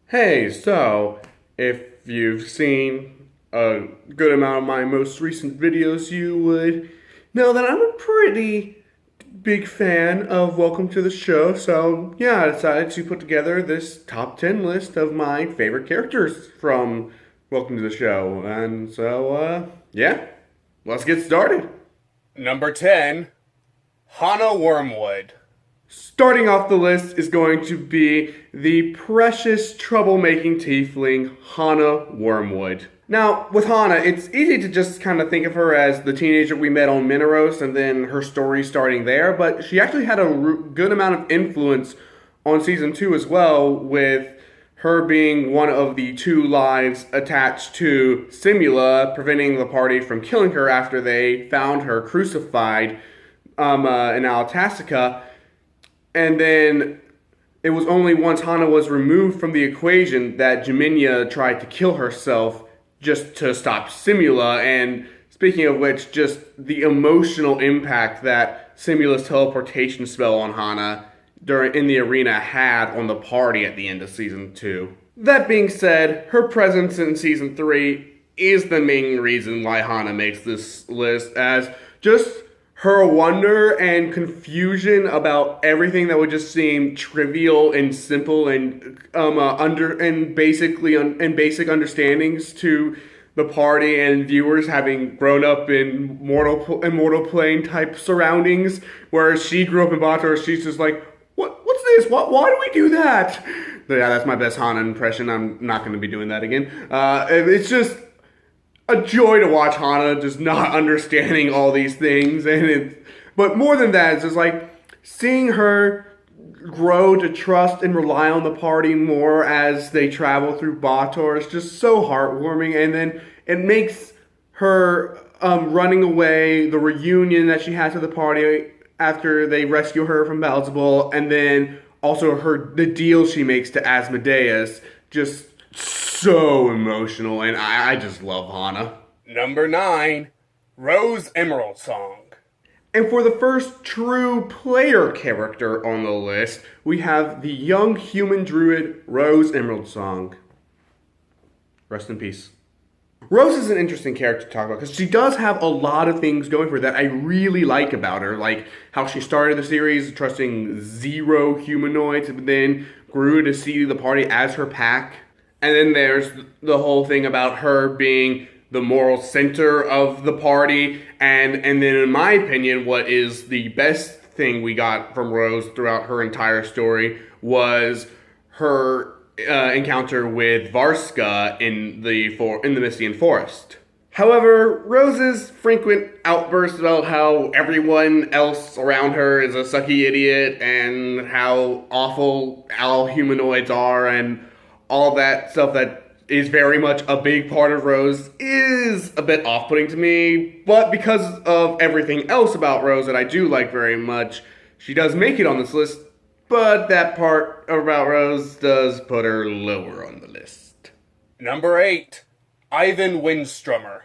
Hey, so if you've seen a good amount of my most recent videos, you would know that I'm a pretty big fan of Welcome to the Show. So, yeah, I decided to put together this top 10 list of my favorite characters from Welcome to the Show. And so, yeah, let's get started. Number 10, Hana Wormwood. Starting off the list is going to be the precious troublemaking tiefling, Hana Wormwood. Now, with Hana, it's easy to just kind of think of her as the teenager we met on Mineros and then her story starting there, but she actually had a good amount of influence on season 2 as well, with her being one of the two lives attached to Simula, preventing the party from killing her after they found her crucified in Alatastica. And then it was only once Hana was removed from the equation that Jaminia tried to kill herself just to stop Simula. And speaking of which, just the emotional impact that Simula's teleportation spell on Hana in the arena had on the party at the end of season 2. That being said, her presence in season 3 is the main reason why Hana makes this list, as just her wonder and confusion about everything that would just seem trivial and simple and basic understandings to the party and viewers, having grown up in immortal plane type surroundings, whereas she grew up in Bator. She's just like, what's this? Why do we do that? But yeah, that's my best Hana impression. I'm not going to be doing that again. It's just a joy to watch Hana just not understanding all these things, but more than that, it's just like seeing her grow to trust and rely on the party more as they travel through Bator is just so heartwarming. And then it makes her running away, the reunion that she has with the party after they rescue her from Beelzebul, and then also the deal she makes to Asmodeus, just so emotional, and I just love Hana. Number 9, Rose Emerald Song. And for the first true player character on the list, we have the young human druid, Rose Emerald Song. Rest in peace. Rose is an interesting character to talk about because she does have a lot of things going for her that I really like about her, like how she started the series trusting 0 humanoids, but then grew to see the party as her pack. And then there's the whole thing about her being the moral center of the party. And then in my opinion, what is the best thing we got from Rose throughout her entire story was her encounter with Varska in the Mystian Forest. However, Rose's frequent outbursts about how everyone else around her is a sucky idiot and how awful all humanoids are and all that stuff that is very much a big part of Rose is a bit off-putting to me, but because of everything else about Rose that I do like very much, she does make it on this list, but that part about Rose does put her lower on the list. Number 8, Ivan Windstrummer.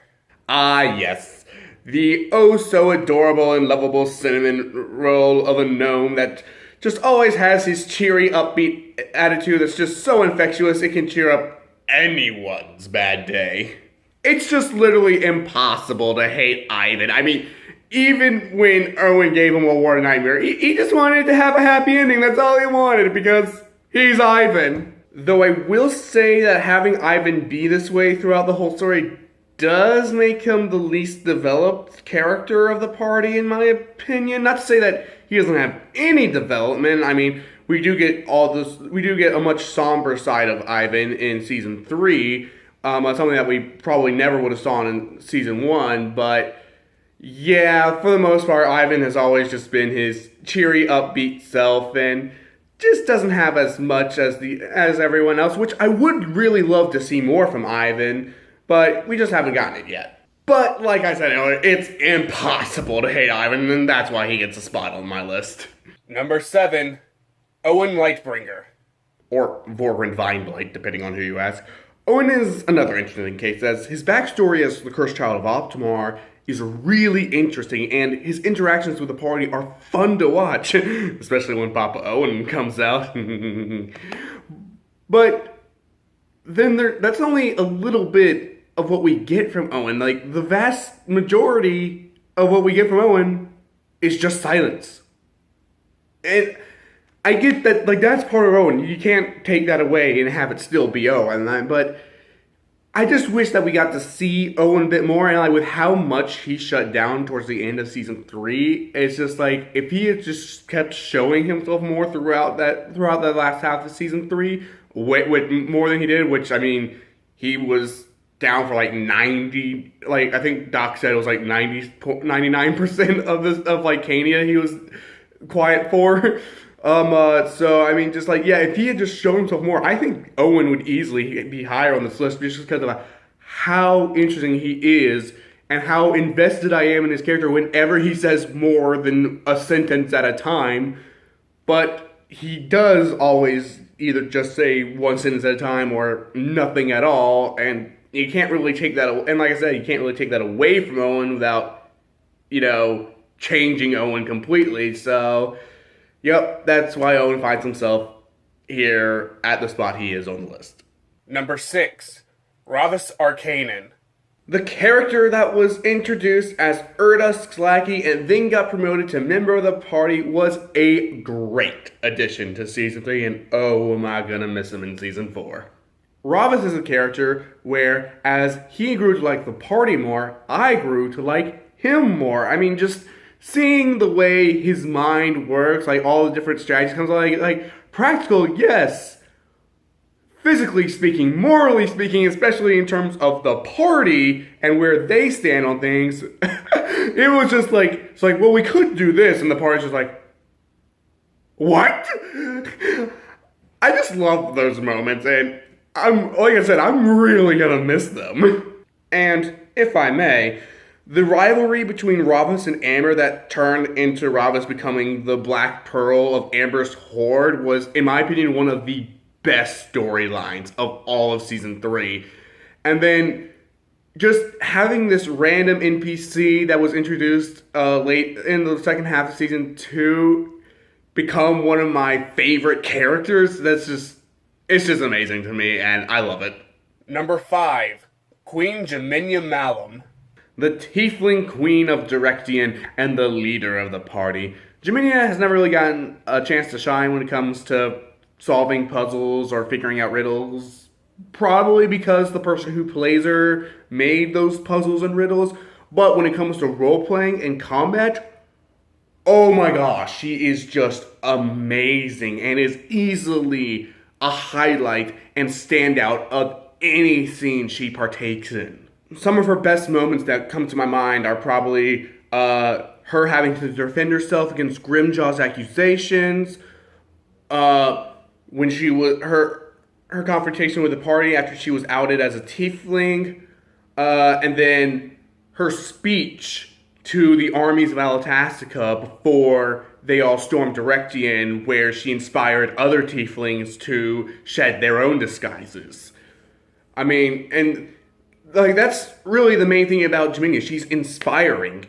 Ah, yes. The oh-so-adorable and lovable cinnamon roll of a gnome that just always has his cheery, upbeat attitude that's just so infectious it can cheer up anyone's bad day. It's just literally impossible to hate Ivan. I mean, even when Owen gave him a war nightmare, he just wanted to have a happy ending. That's all he wanted because he's Ivan. Though I will say that having Ivan be this way throughout the whole story does make him the least developed character of the party, in my opinion. Not to say that he doesn't have any development. I mean, we do get a much somber side of Ivan in season 3, something that we probably never would have saw in season 1, but yeah, for the most part, Ivan has always just been his cheery, upbeat self, and just doesn't have as much as everyone else, which I would really love to see more from Ivan, but we just haven't gotten it yet. But like I said earlier, it's impossible to hate Ivan, and that's why he gets a spot on my list. Number 7, Owen Lightbringer. Or Vorgrind Vineblight, depending on who you ask. Owen is another interesting case, as his backstory as the cursed child of Optimar is really interesting, and his interactions with the party are fun to watch, especially when Papa Owen comes out. But then that's only a little bit of what we get from Owen. Like, the vast majority of what we get from Owen is just silence. And I get that, like, that's part of Owen. You can't take that away and have it still be Owen. But I just wish that we got to see Owen a bit more. And, like, with how much he shut down towards the end of season 3, it's just like, if he had just kept showing himself more throughout that last half of season 3, with more than he did, which, I mean, he was down for like 90, like, I think Doc said it was like 99% of like Kania he was quiet for. So, I mean, just like, yeah, if he had just shown himself more, I think Owen would easily be higher on this list just because of how interesting he is and how invested I am in his character whenever he says more than a sentence at a time. But he does always either just say one sentence at a time or nothing at all, and you can't really take that, and like I said, you can't really take that away from Owen without, changing Owen completely. So, yep, that's why Owen finds himself here at the spot he is on the list. Number 6, Raava Kanan. The character that was introduced as Erdusk's lackey and then got promoted to member of the party was a great addition to Season 3, and oh, am I gonna miss him in Season 4. Raava is a character where, as he grew to like the party more, I grew to like him more. I mean, just seeing the way his mind works, like all the different strategies comes like practical, yes. Physically speaking, morally speaking, especially in terms of the party and where they stand on things, it was just like, it's like, well, we could do this, and the party's just like, what? I just love those moments, and like I said, I'm really gonna miss them. And, if I may, the rivalry between Raava and Amber that turned into Raava becoming the Black Pearl of Amber's Horde was, in my opinion, one of the best storylines of all of Season 3. And then just having this random NPC that was introduced late in the second half of Season 2 become one of my favorite characters, it's just amazing to me, and I love it. Number 5, Queen Jaminia Malum. The Tiefling Queen of Direction and the leader of the party. Jaminia has never really gotten a chance to shine when it comes to solving puzzles or figuring out riddles, probably because the person who plays her made those puzzles and riddles. But when it comes to role-playing and combat, oh my gosh, she is just amazing and is easily a highlight and standout of any scene she partakes in. Some of her best moments that come to my mind are probably her having to defend herself against Grimjaw's accusations, when she was her confrontation with the party after she was outed as a tiefling, and then her speech to the armies of Alatastica before they all stormed Direction, where she inspired other tieflings to shed their own disguises. I mean, and like that's really the main thing about Jaminia. She's inspiring.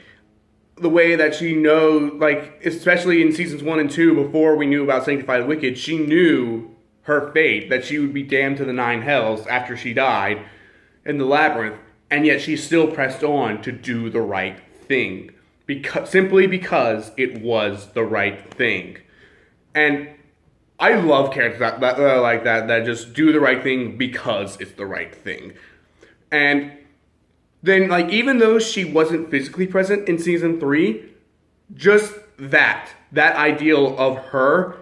The way that she knows, like, especially in seasons 1 and 2, before we knew about Sanctified Wicked, she knew her fate, that she would be damned to the 9 hells after she died in the labyrinth, and yet she still pressed on to do the right thing, simply because it was the right thing. And I love characters that just do the right thing because it's the right thing. And then, like, even though she wasn't physically present in season 3, just that ideal of her,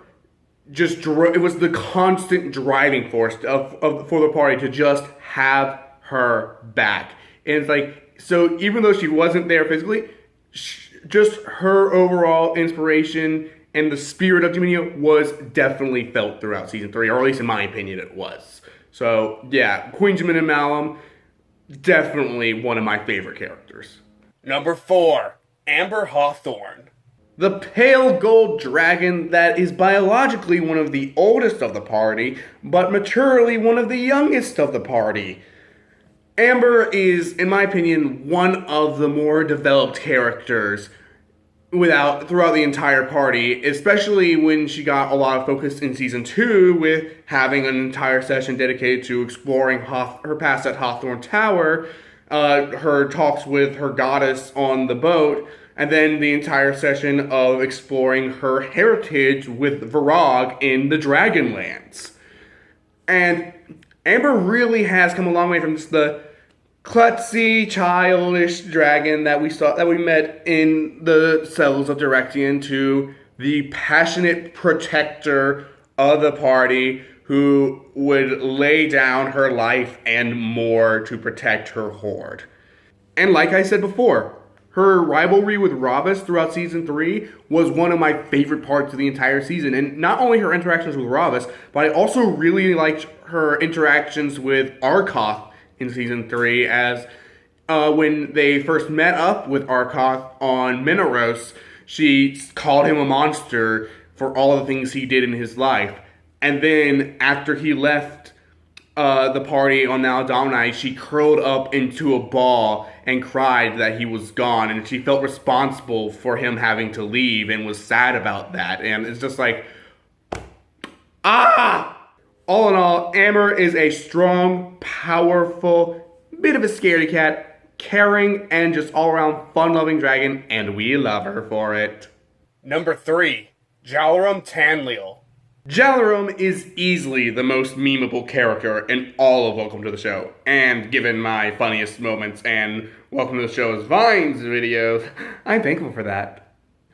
it was the constant driving force for the party to just have her back. And it's like, so even though she wasn't there physically, just her overall inspiration and the spirit of Jaminia was definitely felt throughout season 3, or at least in my opinion it was. So, yeah, Queen Jaminia Malum, definitely one of my favorite characters. Number 4, Amber Hawthorne. The pale gold dragon that is biologically one of the oldest of the party, but maturely one of the youngest of the party. Amber is, in my opinion, one of the more developed characters throughout the entire party, especially when she got a lot of focus in season 2 with having an entire session dedicated to exploring her past at Hawthorne Tower, her talks with her goddess on the boat, and then the entire session of exploring her heritage with Varag in the Dragonlands. And Amber really has come a long way from just the klutzy, childish dragon that we met in the cells of Direction to the passionate protector of the party who would lay down her life and more to protect her horde. And like I said before, her rivalry with Raava throughout season 3 was one of my favorite parts of the entire season. And not only her interactions with Raava, but I also really liked her interactions with Arkoff in season 3, as when they first met up with Arkoff on Mineros, she called him a monster for all the things he did in his life. And then after he left the party on Naldomni, she curled up into a ball and cried that he was gone, and she felt responsible for him having to leave and was sad about that. And it's just like, ah! All in all, Amber is a strong, powerful, bit of a scaredy cat, caring, and just all-around fun-loving dragon, and we love her for it. Number 3, Jerome Tan Lil. Jerome is easily the most memeable character in all of Welcome to the Show, and given my funniest moments and Welcome to the Show's Vines videos, I'm thankful for that.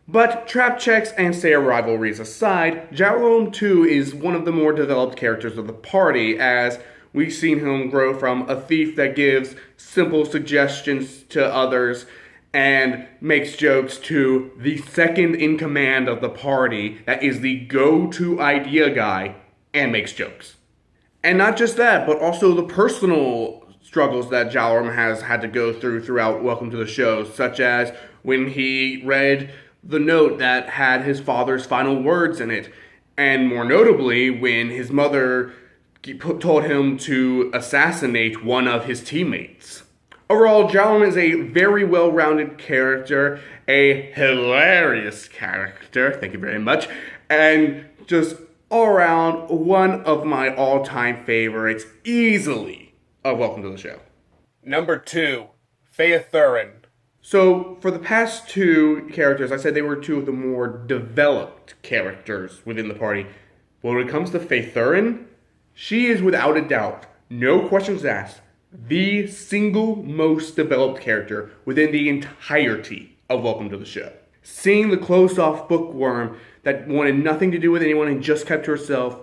But trap checks and Sayer rivalries aside, Jerome too is one of the more developed characters of the party, as we've seen him grow from a thief that gives simple suggestions to others and makes jokes to the second in command of the party that is the go-to idea guy and makes jokes. And not just that, but also the personal struggles that Jerome has had to go throughout Welcome to the Show, such as when he read the note that had his father's final words in it, and more notably, when his mother told him to assassinate one of his teammates. Overall, Jerome is a very well-rounded character, a hilarious character, thank you very much, and just all around one of my all-time favorites, easily, of Welcome to the Show. Number 2, Fae Thurmond. So, for the past 2 characters, I said they were 2 of the more developed characters within the party. But when it comes to Fae Thurmond, she is without a doubt, no questions asked, the single most developed character within the entirety of Welcome to the Show. Seeing the closed-off bookworm that wanted nothing to do with anyone and just kept to herself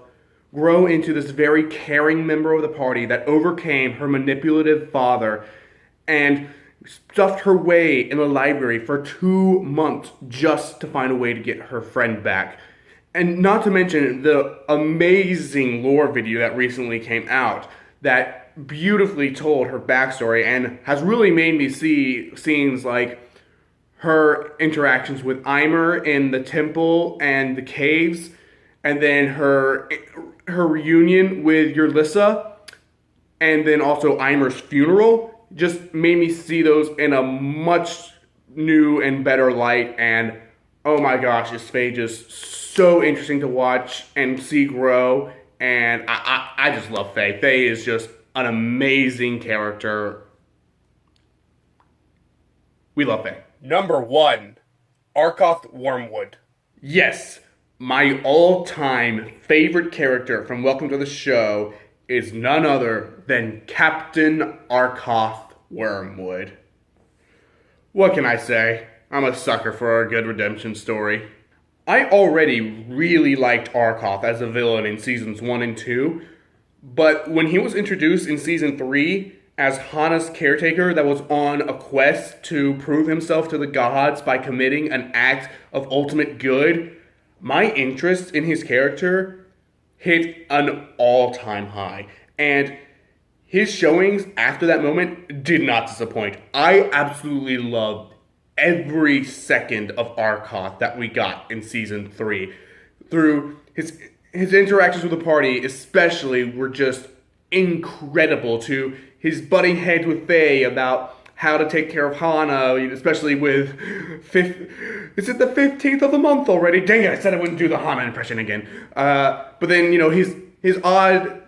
grow into this very caring member of the party that overcame her manipulative father and stuffed her way in the library for 2 months just to find a way to get her friend back. And not to mention the amazing lore video that recently came out that beautifully told her backstory and has really made me see scenes like her interactions with Eimer in the temple and the caves, and then her reunion with Yurlissa, and then also Eimer's funeral. Just made me see those in a much new and better light, and oh my gosh, is Fae just so interesting to watch and see grow, and I just love Fae. Fae is just an amazing character. We love Fae. Number 1, Arkoff Wormwood. Yes, my all-time favorite character from Welcome to the Show is none other than Captain Arkoff Wormwood. What can I say? I'm a sucker for a good redemption story. I already really liked Arkoff as a villain in seasons 1 and 2, but when he was introduced in season 3 as Hana's caretaker that was on a quest to prove himself to the gods by committing an act of ultimate good, my interest in his character hit an all-time high, and his showings after that moment did not disappoint. I absolutely loved every second of Arkoff that we got in season 3. Through his interactions with the party especially were just incredible, to his butting heads with Fae about how to take care of Hana, especially with is it the 15th of the month already? Dang it, I said I wouldn't do the Hana impression again. But then, his odd,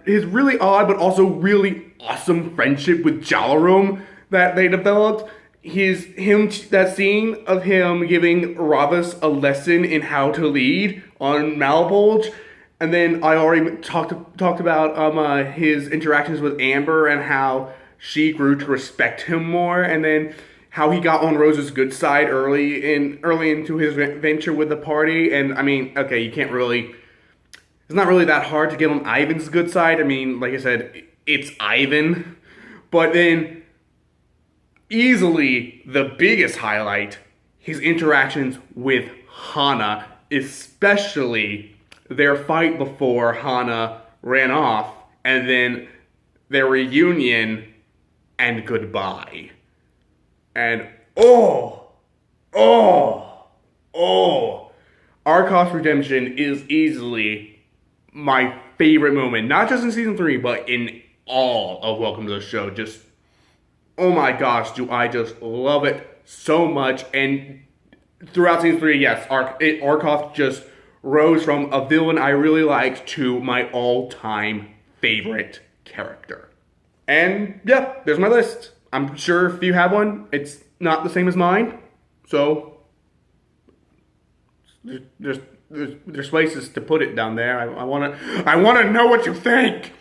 his really odd but also really awesome friendship with Jalarum that they developed. That scene of him giving Ravas a lesson in how to lead on Malbolge. And then I already talked about his interactions with Amber and how she grew to respect him more, and then how he got on Rose's good side early into his venture with the party. And I mean, okay, it's not really that hard to get on Ivan's good side. I mean, like I said, it's Ivan. But then, easily the biggest highlight, his interactions with Hana, especially their fight before Hana ran off, and then their reunion and goodbye. And Arkoff's redemption is easily my favorite moment, not just in season 3, but in all of Welcome to the Show. Just, oh my gosh, do I just love it so much. And throughout season 3, yes, Arkoff just rose from a villain I really liked to my all-time favorite character. And yeah, there's my list. I'm sure if you have one, it's not the same as mine. So there's places to put it down there. I wanna know what you think.